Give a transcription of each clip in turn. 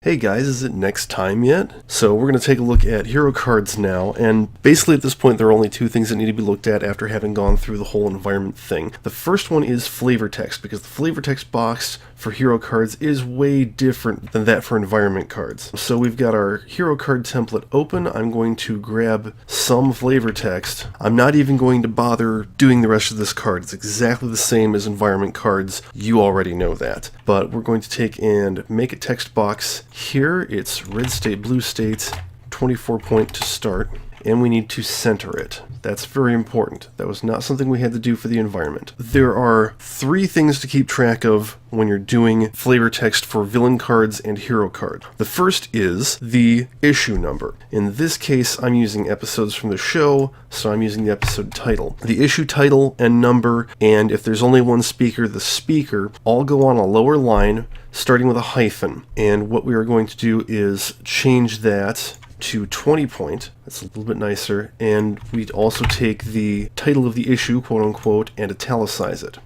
Hey guys, is it next time yet? So we're going to take a look at hero cards now, and basically at this point there are only two things that need to be looked at after having gone through the whole environment thing. The first one is flavor text, because the flavor text box for hero cards is way different than that for environment cards. So we've got our hero card template open. I'm going to grab some flavor text. I'm not even going to bother doing the rest of this card. It's exactly the same as environment cards. You already know that. But we're going to take and make a text box. Here it's red state, blue state, 24 point to start, and we need to center it. That's very important. That was not something we had to do for the environment. There are three things to keep track of when you're doing flavor text for villain cards and hero card. The first is the issue number. In this case, I'm using episodes from the show, so I'm using the episode title. The issue title and number, and if there's only one speaker, the speaker, all go on a lower line, starting with a hyphen. And what we are going to do is change that to 20 point. That's a little bit nicer. And we'd also take the title of the issue, quote unquote, and italicize it.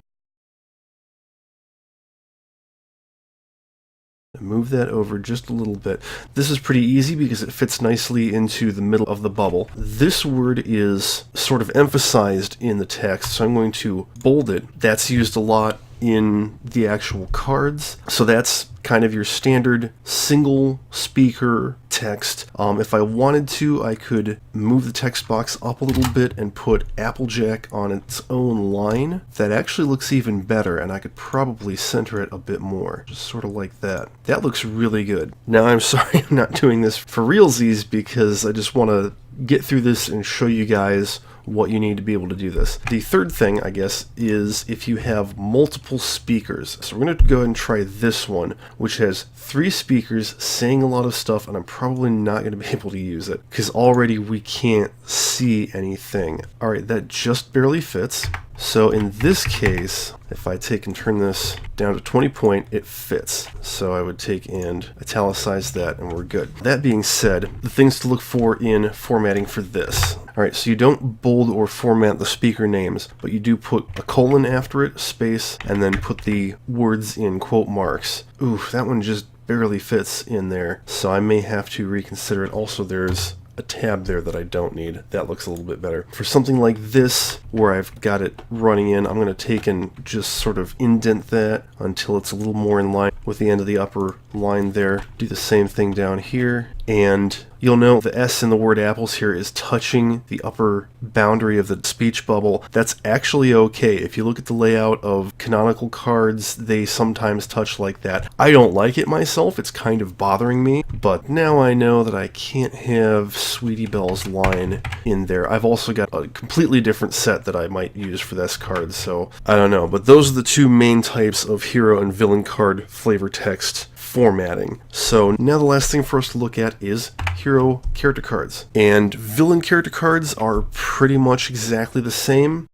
Move that over just a little bit. This is pretty easy because it fits nicely into the middle of the bubble. This word is sort of emphasized in the text, so I'm going to bold it. That's used a lot in the actual cards. So that's kind of your standard single speaker text. If I wanted to, I could move the text box up a little bit and put Applejack on its own line. That actually looks even better, and I could probably center it a bit more, just sort of like that. That looks really good. Now I'm sorry I'm not doing this for realsies because I just want to get through this and show you guys what you need to be able to do this. The third thing, I guess, is if you have multiple speakers. So we're going to go ahead and try this one, which has 3 speakers saying a lot of stuff, and I'm probably not going to be able to use it because already we can't see anything. Alright, that just barely fits. So in this case, if I take and turn this down to 20 point, it fits. So I would take and italicize that and we're good. That being said, the things to look for in formatting for this. Alright, so you don't bold or format the speaker names, but you do put a colon after it, space, and then put the words in quote marks. Ooh, that one just barely fits in there, so I may have to reconsider it. Also, there's a tab there that I don't need. That looks a little bit better. For something like this, where I've got it running in, I'm going to take and just sort of indent that until it's a little more in line with the end of the upper line there. Do the same thing down here, and you'll know the S in the word apples here is touching the upper boundary of the speech bubble. That's actually okay. If you look at the layout of canonical cards, they sometimes touch like that. I don't like it myself. It's kind of bothering me, but now I know that I can't have Sweetie Belle's line in there. I've also got a completely different set that I might use for this card, so I don't know. But those are the two main types of hero and villain card flavor text formatting. So now the last thing for us to look at is hero character cards. And villain character cards are pretty much exactly the same.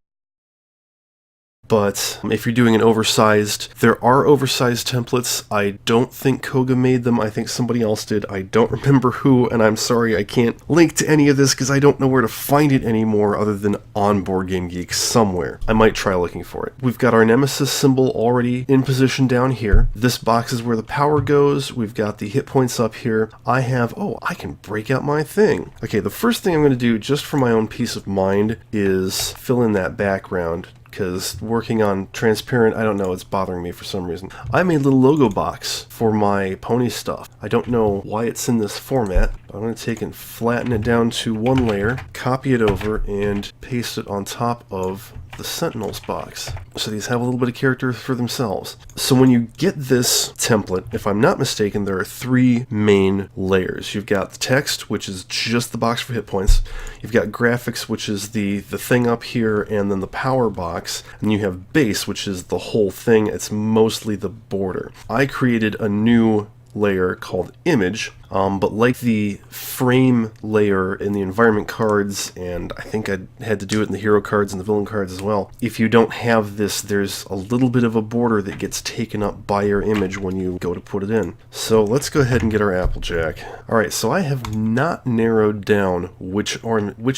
But if you're doing an oversized, there are oversized templates. I don't think Koga made them. I think somebody else did. I don't remember who, and I'm sorry I can't link to any of this because I don't know where to find it anymore other than on Board Game Geek somewhere. I might try looking for it. We've got our Nemesis symbol already in position down here. This box is where the power goes. We've got the hit points up here. I can break out my thing. Okay, the first thing I'm going to do, just for my own peace of mind, is fill in that background. Because working on transparent, I don't know, it's bothering me for some reason. I made a little logo box for my pony stuff. I don't know why it's in this format. I'm going to take and flatten it down to one layer, copy it over, and paste it on top of the Sentinels box. So these have a little bit of character for themselves. So when you get this template, if I'm not mistaken, there are 3 main layers. You've got the text, which is just the box for hit points. You've got graphics, which is the thing up here, and then the power box. And you have base, which is the whole thing. It's mostly the border. I created a new layer called image, But like the frame layer in the environment cards, and I think I had to do it in the hero cards and the villain cards as well, if you don't have this, there's a little bit of a border that gets taken up by your image when you go to put it in. So let's go ahead and get our Applejack. Alright, so I have not narrowed down which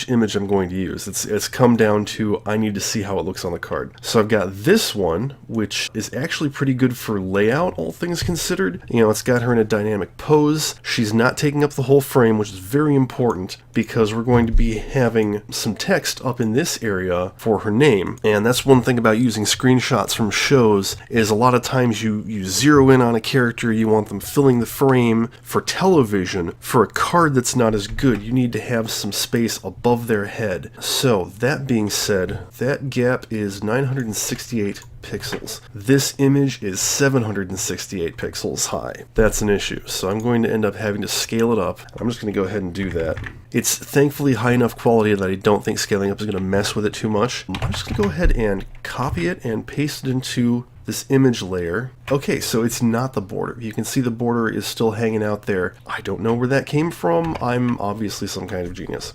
image I'm going to use. It's come down to I need to see how it looks on the card. So I've got this one, which is actually pretty good for layout, all things considered. You know, it's got her in a dynamic pose. She's not taking up the whole frame, which is very important because we're going to be having some text up in this area for her name. And that's one thing about using screenshots from shows, is a lot of times you zero in on a character, you want them filling the frame. For television, for a card that's not as good, you need to have some space above their head. So that being said, that gap is 968 pixels. This image is 768 pixels high. That's an issue, so I'm going to end up having to scale it up. I'm just going to go ahead and do that. It's thankfully high enough quality that I don't think scaling up is going to mess with it too much. I'm just going to go ahead and copy it and paste it into this image layer. Okay, so it's not the border. You can see the border is still hanging out there. I don't know where that came from. I'm obviously some kind of genius.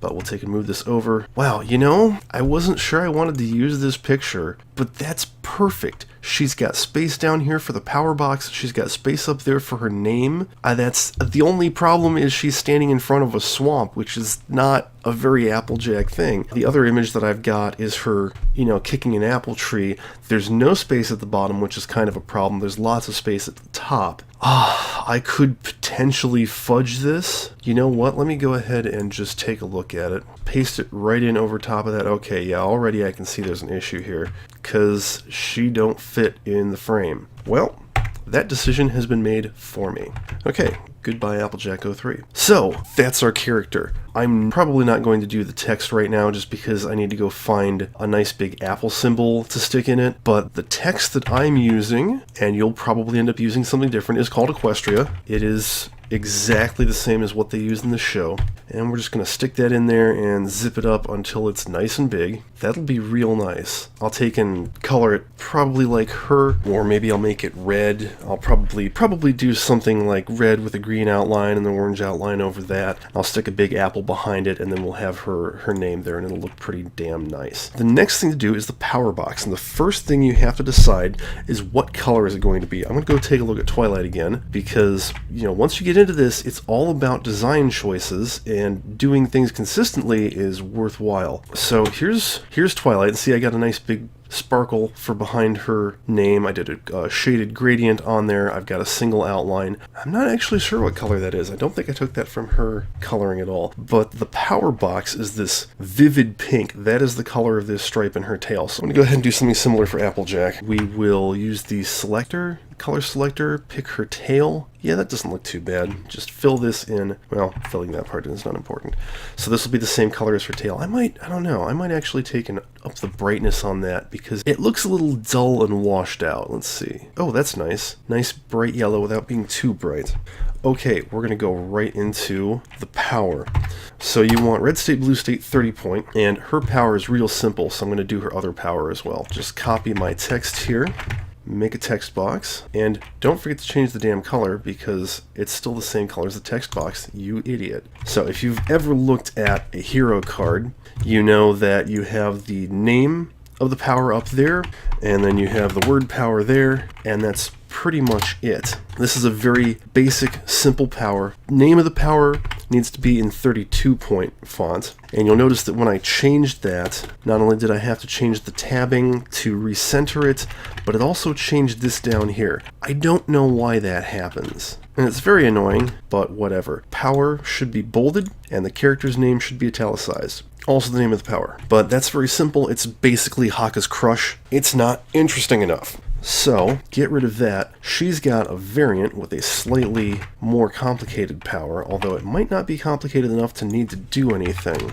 But we'll take and move this over. Wow, you know, I wasn't sure I wanted to use this picture, but that's perfect. She's got space down here for the power box. She's got space up there for her name. That's the only problem is she's standing in front of a swamp, which is not a very Applejack thing. The other image that I've got is her, you know, kicking an apple tree. There's no space at the bottom, which is kind of a problem. There's lots of space at the top. I could potentially fudge this. You know what? Let me go ahead and just take a look at it. Paste it right in over top of that. Okay, yeah, already I can see there's an issue here because she don't fit in the frame. Well, that decision has been made for me. Okay, goodbye Applejack 03. So, that's our character. I'm probably not going to do the text right now just because I need to go find a nice big apple symbol to stick in it, but the text that I'm using, and you'll probably end up using something different, is called Equestria. It is exactly the same as what they use in the show, and we're just going to stick that in there and zip it up until it's nice and big. That'll be real nice. I'll take and color it probably like her, or maybe I'll make it red. I'll probably do something like red with a green outline and an orange outline over that. I'll stick a big apple behind it, and then we'll have her name there, and it'll look pretty damn nice. The next thing to do is the power box, and the first thing you have to decide is what color is it going to be. I'm going to go take a look at Twilight again, because, you know, once you get into this, it's all about design choices, and doing things consistently is worthwhile. So here's Twilight, and see I got a nice big sparkle for behind her name. I did a shaded gradient on there. I've got a single outline. I'm not actually sure what color that is. I don't think I took that from her coloring at all. But the power box is this vivid pink. That is the color of this stripe in her tail. So I'm going to go ahead and do something similar for Applejack. We will use the selector, color selector, pick her tail. Yeah, that doesn't look too bad. Just fill this in. Well, filling that part in is not important. So this will be the same color as her tail. I don't know, I might actually take up the brightness on that because it looks a little dull and washed out. Let's see. Oh, that's nice. Nice bright yellow without being too bright. Okay, we're going to go right into the power. So you want red state, blue state, 30 point, and her power is real simple, so I'm going to do her other power as well. Just copy my text here. Make a text box, and don't forget to change the damn color because it's still the same color as the text box, you idiot. So if you've ever looked at a hero card, you know that you have the name of the power up there, and then you have the word power there, and that's pretty much it. This is a very basic, simple power. Name of the power needs to be in 32-point font, and you'll notice that when I changed that, not only did I have to change the tabbing to recenter it, but it also changed this down here. I don't know why that happens, and it's very annoying, but whatever. Power should be bolded, and the character's name should be italicized. Also the name of the power. But that's very simple. It's basically Haka's crush. It's not interesting enough. So, get rid of that. She's got a variant with a slightly more complicated power, although it might not be complicated enough to need to do anything.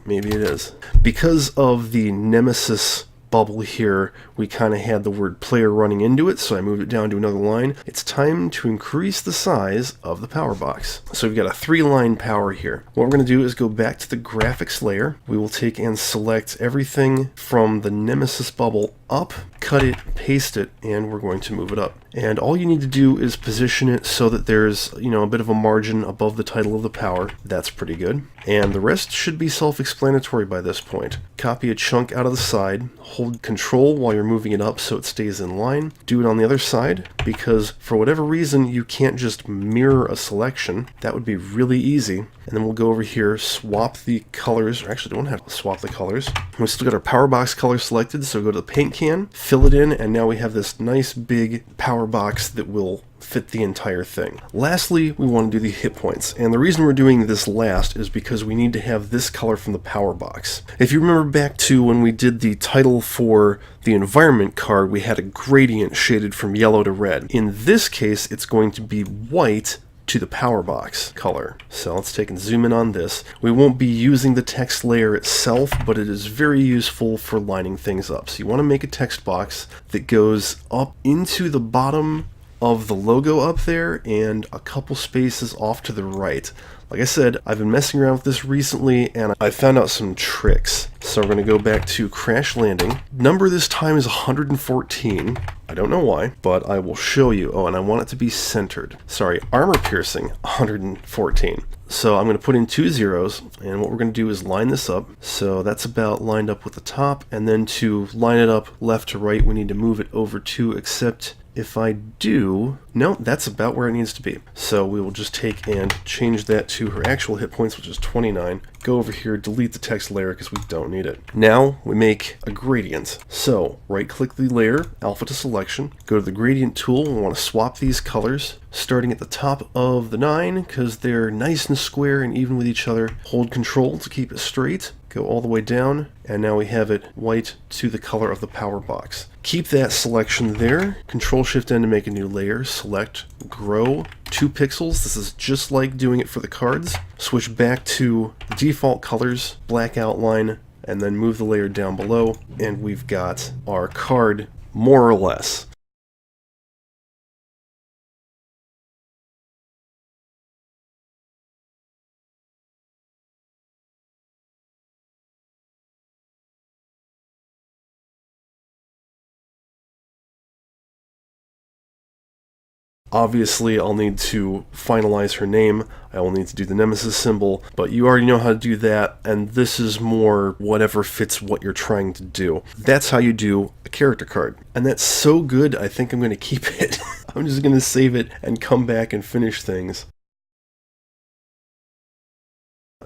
Maybe it is. Because of the Nemesis bubble here, we kind of had the word player running into it, so I moved it down to another line. It's time to increase the size of the power box. So we've got a 3-line power here. What we're going to do is go back to the graphics layer. We will take and select everything from the Nemesis bubble up, cut it, paste it, and we're going to move it up. And all you need to do is position it so that there's, a bit of a margin above the title of the power. That's pretty good. And the rest should be self-explanatory by this point. Copy a chunk out of the side, hold Control while you're moving it up so it stays in line. Do it on the other side, because for whatever reason you can't just mirror a selection. That would be really easy. And then we'll go over here, swap the colors. Actually, don't have to swap the colors. We still got our power box color selected, so go to the paint can, fill it in, and now we have this nice big power box that will fit the entire thing. Lastly, we want to do the hit points, and the reason we're doing this last is because we need to have this color from the power box. If you remember back to when we did the title for the environment card, we had a gradient shaded from yellow to red. In this case, it's going to be white to the power box color. So let's take and zoom in on this. We won't be using the text layer itself, but it is very useful for lining things up. So you want to make a text box that goes up into the bottom of the logo up there and a couple spaces off to the right. Like I said, I've been messing around with this recently and I found out some tricks. So we're going to go back to Crash Landing. Number this time is 114. I don't know why, but I will show you. Oh, and I want it to be centered. Sorry, armor piercing, 114. So I'm going to put in 2 zeros, and what we're going to do is line this up. So that's about lined up with the top, and then to line it up left to right, we need to move it over 2, except if I do, no, that's about where it needs to be. So we will just take and change that to her actual hit points, which is 29. Go over here, delete the text layer because we don't need it. Now we make a gradient. So right click the layer, alpha to selection, go to the gradient tool. We want to swap these colors, starting at the top of the 9 because they're nice and square and even with each other. Hold Control to keep it straight. Go all the way down, and now we have it white to the color of the power box. Keep that selection there. Control-Shift-N to make a new layer. Select, grow, 2 pixels. This is just like doing it for the cards. Switch back to the default colors, black outline, and then move the layer down below, and we've got our card more or less. Obviously, I'll need to finalize her name, I will need to do the nemesis symbol, but you already know how to do that, and this is more whatever fits what you're trying to do. That's how you do a character card. And that's so good, I think I'm going to keep it. I'm just going to save it and come back and finish things.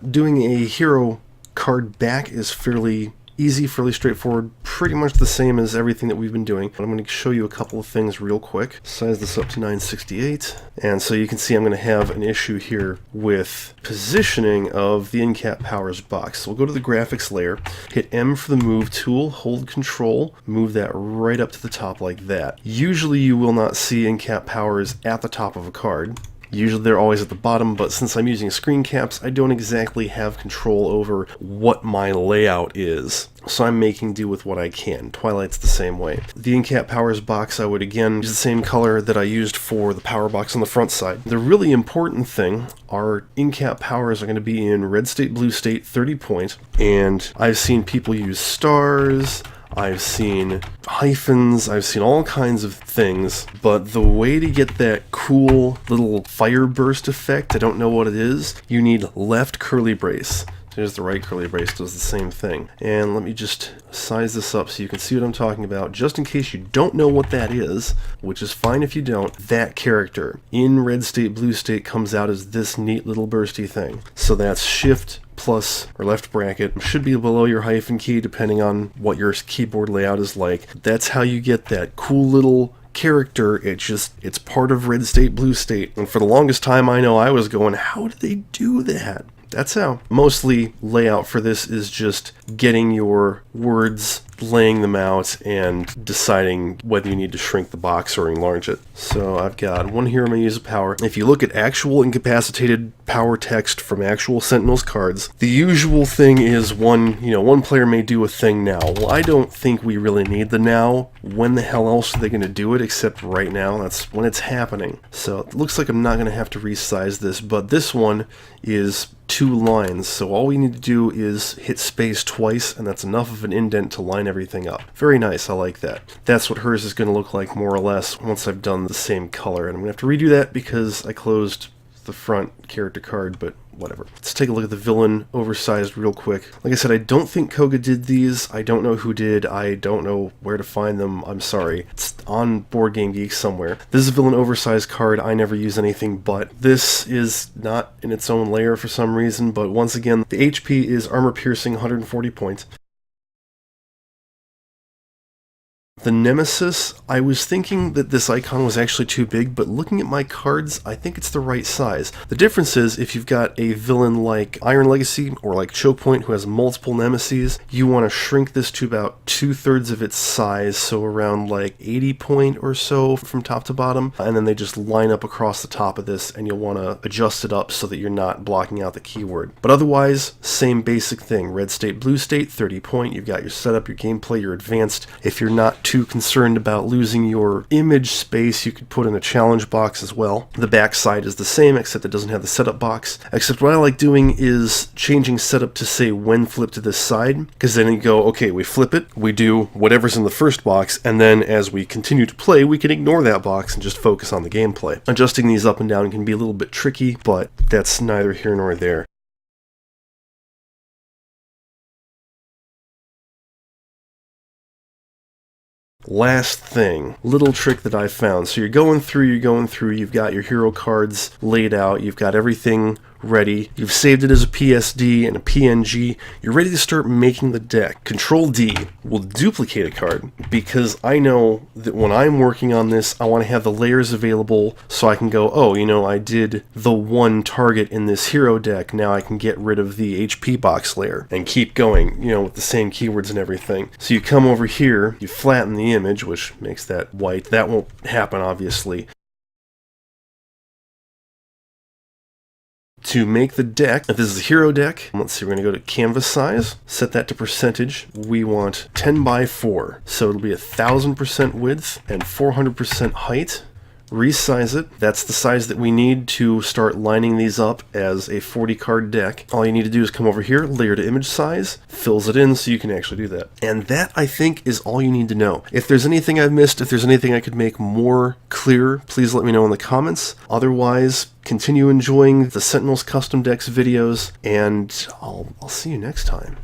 Doing a hero card back is fairly easy, fairly straightforward, pretty much the same as everything that we've been doing. But I'm going to show you a couple of things real quick. Size this up to 968, and so you can see I'm going to have an issue here with positioning of the in-cap powers box. So we'll go to the graphics layer, hit M for the move tool, hold Control, move that right up to the top like that. Usually you will not see in-cap powers at the top of a card. Usually they're always at the bottom, but since I'm using screen caps, I don't exactly have control over what my layout is. So I'm making do with what I can. Twilight's the same way. The in-cap powers box, I would again use the same color that I used for the power box on the front side. The really important thing, our in-cap powers are going to be in red state, blue state, 30 point, and I've seen people use stars, I've seen hyphens, I've seen all kinds of things, but the way to get that cool little fire burst effect, I don't know what it is, you need left curly brace. There's the right curly brace, does the same thing. And let me just size this up so you can see what I'm talking about, just in case you don't know what that is, which is fine if you don't. That character in red state, blue state comes out as this neat little bursty thing. So that's shift plus or left bracket, should be below your hyphen key depending on what your keyboard layout is like. That's how you get that cool little character. It's part of red state, blue state. And for the longest time I know I was going, how do they do that? That's how. Mostly layout for this is just getting your words, laying them out, and deciding whether you need to shrink the box or enlarge it. So I've got one here I'm going to use a power. If you look at actual incapacitated power text from actual Sentinels cards, the usual thing is one player may do a thing now. Well, I don't think we really need the now. When the hell else are they going to do it except right now? That's when it's happening. So it looks like I'm not going to have to resize this, but this one is 2 lines, so all we need to do is hit space twice, and that's enough of an indent to line everything up. Very nice, I like that. That's what hers is going to look like more or less once I've done the same color, and I'm going to have to redo that because I closed the front character card, but whatever. Let's take a look at the villain oversized real quick. Like I said, I don't think Koga did these. I don't know who did. I don't know where to find them. I'm sorry. It's on Board Game Geek somewhere. This is a villain oversized card. I never use anything but. This is not in its own layer for some reason, but once again, the HP is armor piercing 140 points. The Nemesis, I was thinking that this icon was actually too big, but looking at my cards, I think it's the right size. The difference is, if you've got a villain like Iron Legacy or like Choke Point who has multiple Nemesis, you want to shrink this to about 2/3 of its size, so around like 80 point or so from top to bottom, and then they just line up across the top of this, and you'll want to adjust it up so that you're not blocking out the keyword. But otherwise, same basic thing. Red state, blue state, 30 point. You've got your setup, your gameplay, your advanced. If you're not too concerned about losing your image space, you could put in a challenge box as well. The back side is the same, except it doesn't have the setup box. Except what I like doing is changing setup to say when flip to this side, because then you go, okay, we flip it, we do whatever's in the first box, and then as we continue to play, we can ignore that box and just focus on the gameplay. Adjusting these up and down can be a little bit tricky, but that's neither here nor there. Last thing, little trick that I found. So you're going through, you've got your hero cards laid out, you've got everything ready, you've saved it as a PSD and a PNG, you're ready to start making the deck. Control D will duplicate a card, because I know that when I'm working on this, I want to have the layers available so I can go, oh, you know, I did the one target in this hero deck, now I can get rid of the HP box layer and keep going, you know, with the same keywords and everything. So you come over here, you flatten the image, which makes that white. That won't happen, obviously. To make the deck, if this is a hero deck, let's see, we're going to go to canvas size, set that to percentage. We want 10x4, so it'll be 1000% width and 400% height. Resize it. That's the size that we need to start lining these up as a 40 card deck. All you need to do is come over here, layer to image size, fills it in so you can actually do that. And that, I think, is all you need to know. If there's anything I've missed, if there's anything I could make more clear, please let me know in the comments. Otherwise, continue enjoying the Sentinels custom decks videos, and I'll see you next time.